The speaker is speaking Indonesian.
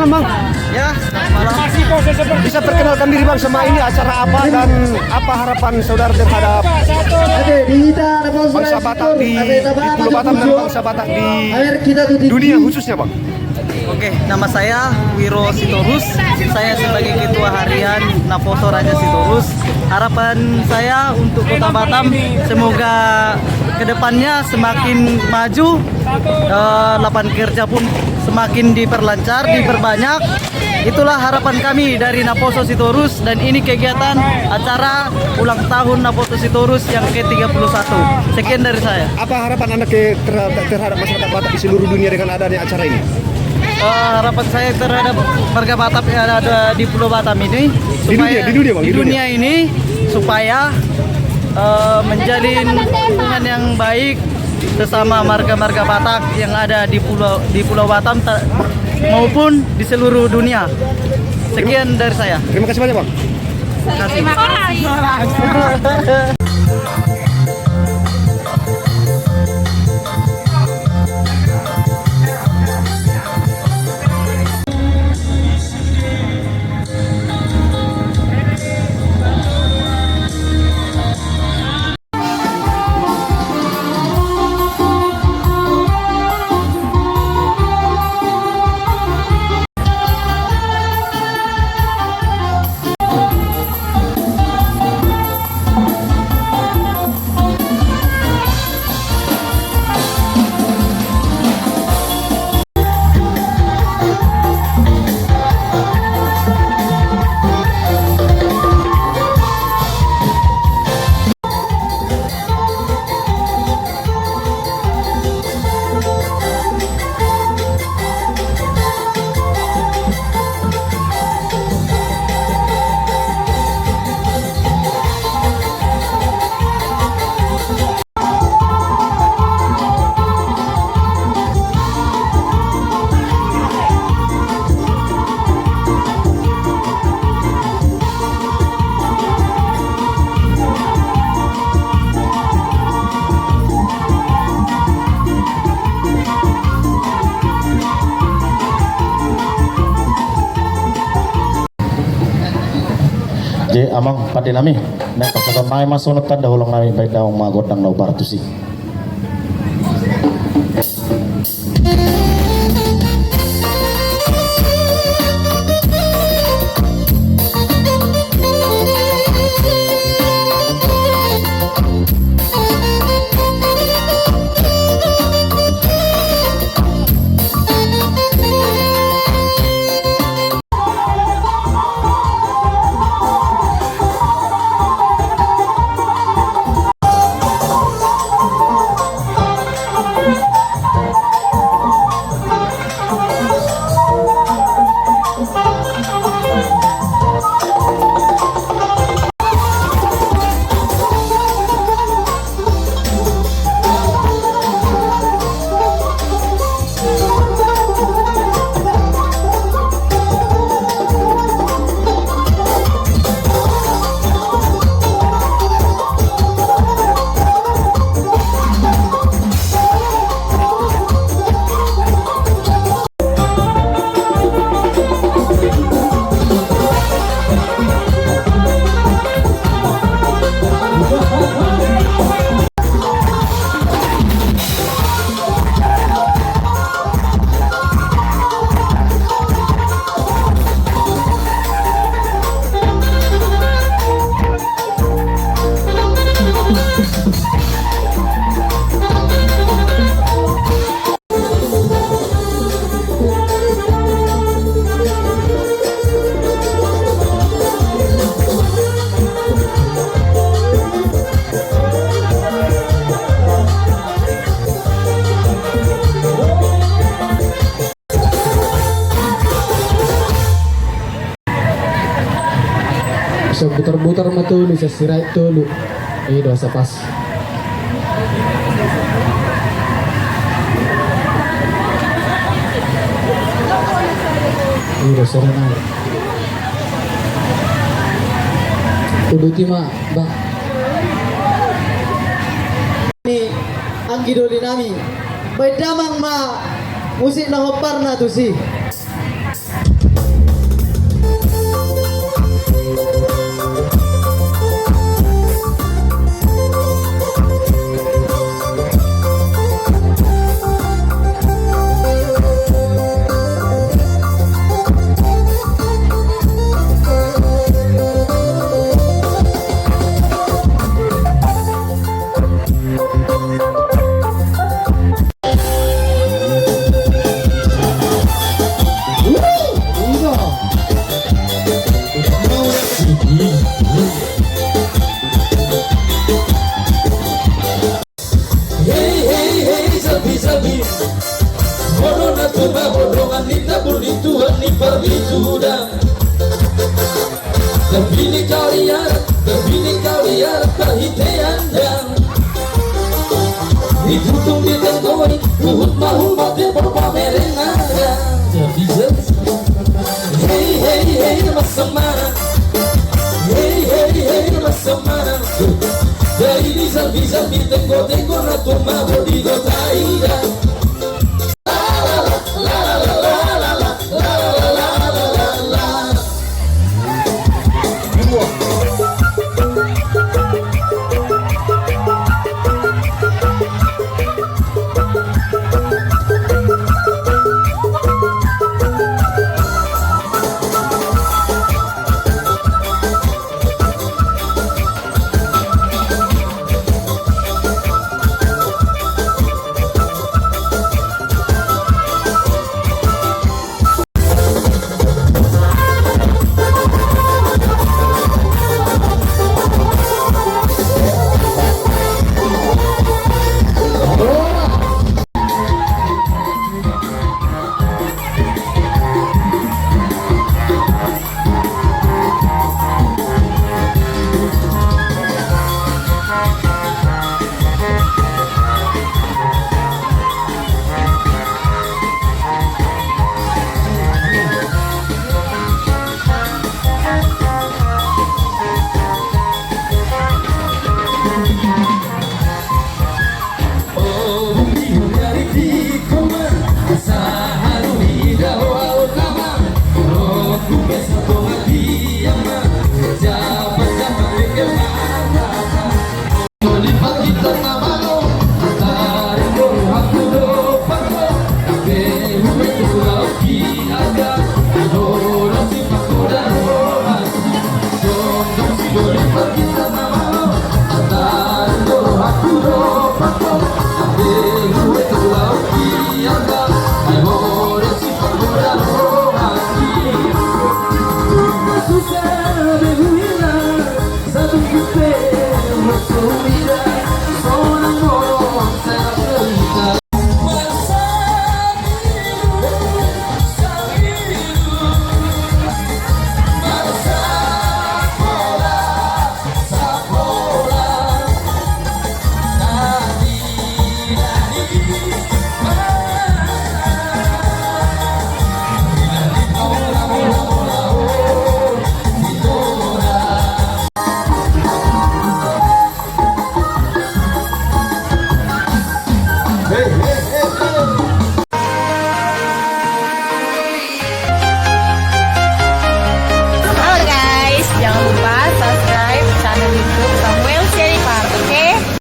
malam Bang. Ya, selamat malam. Bisa perkenalkan diri Bang sama ini acara apa dan apa harapan saudara terhadap bangsa Batak di Pulau Batam dan bangsa Batak di dunia khususnya Bang? Oke, nama saya Wiro Sitorus. Saya sebagai Ketua Harian Naposo Raja Sitorus. Harapan saya untuk Kota Batam semoga kedepannya semakin maju, lapangan kerja pun semakin diperlancar, diperbanyak. Itulah harapan kami dari Naposo Sitorus, dan ini kegiatan acara ulang tahun Naposo Sitorus yang ke-31. Sekian dari saya. Apa harapan Anda terhadap masyarakat Batak di seluruh dunia dengan adanya acara ini? Harapan saya terhadap warga Batam yang ada di Pulau Batam ini supaya di dunia ini supaya menjalin hubungan yang baik sesama marga-marga Batak yang ada di Pulau Batam maupun di seluruh dunia. Sekian dari saya. Terima kasih banyak Bang. Terima kasih. Jadi amang pada nami, nek pasakan mai masuk tanda ulang nami baik daung magodang nau baratusi. Bisa putar-putar matu bisa sirai dulu. Ini dosa pas. Ini dosa renang. Udah tima, bang. Ini anggi doli nami. Baik damang ma musik na hopar na tu si. berbituda. Terbini kau liar perhitian. Ditutung di tengkoi, uhut mahu mati berpamerin ada. Jadi hey hey hey masa mana, hey hey hey masa mana. Dari bisa tengko na tuma bodi go taida.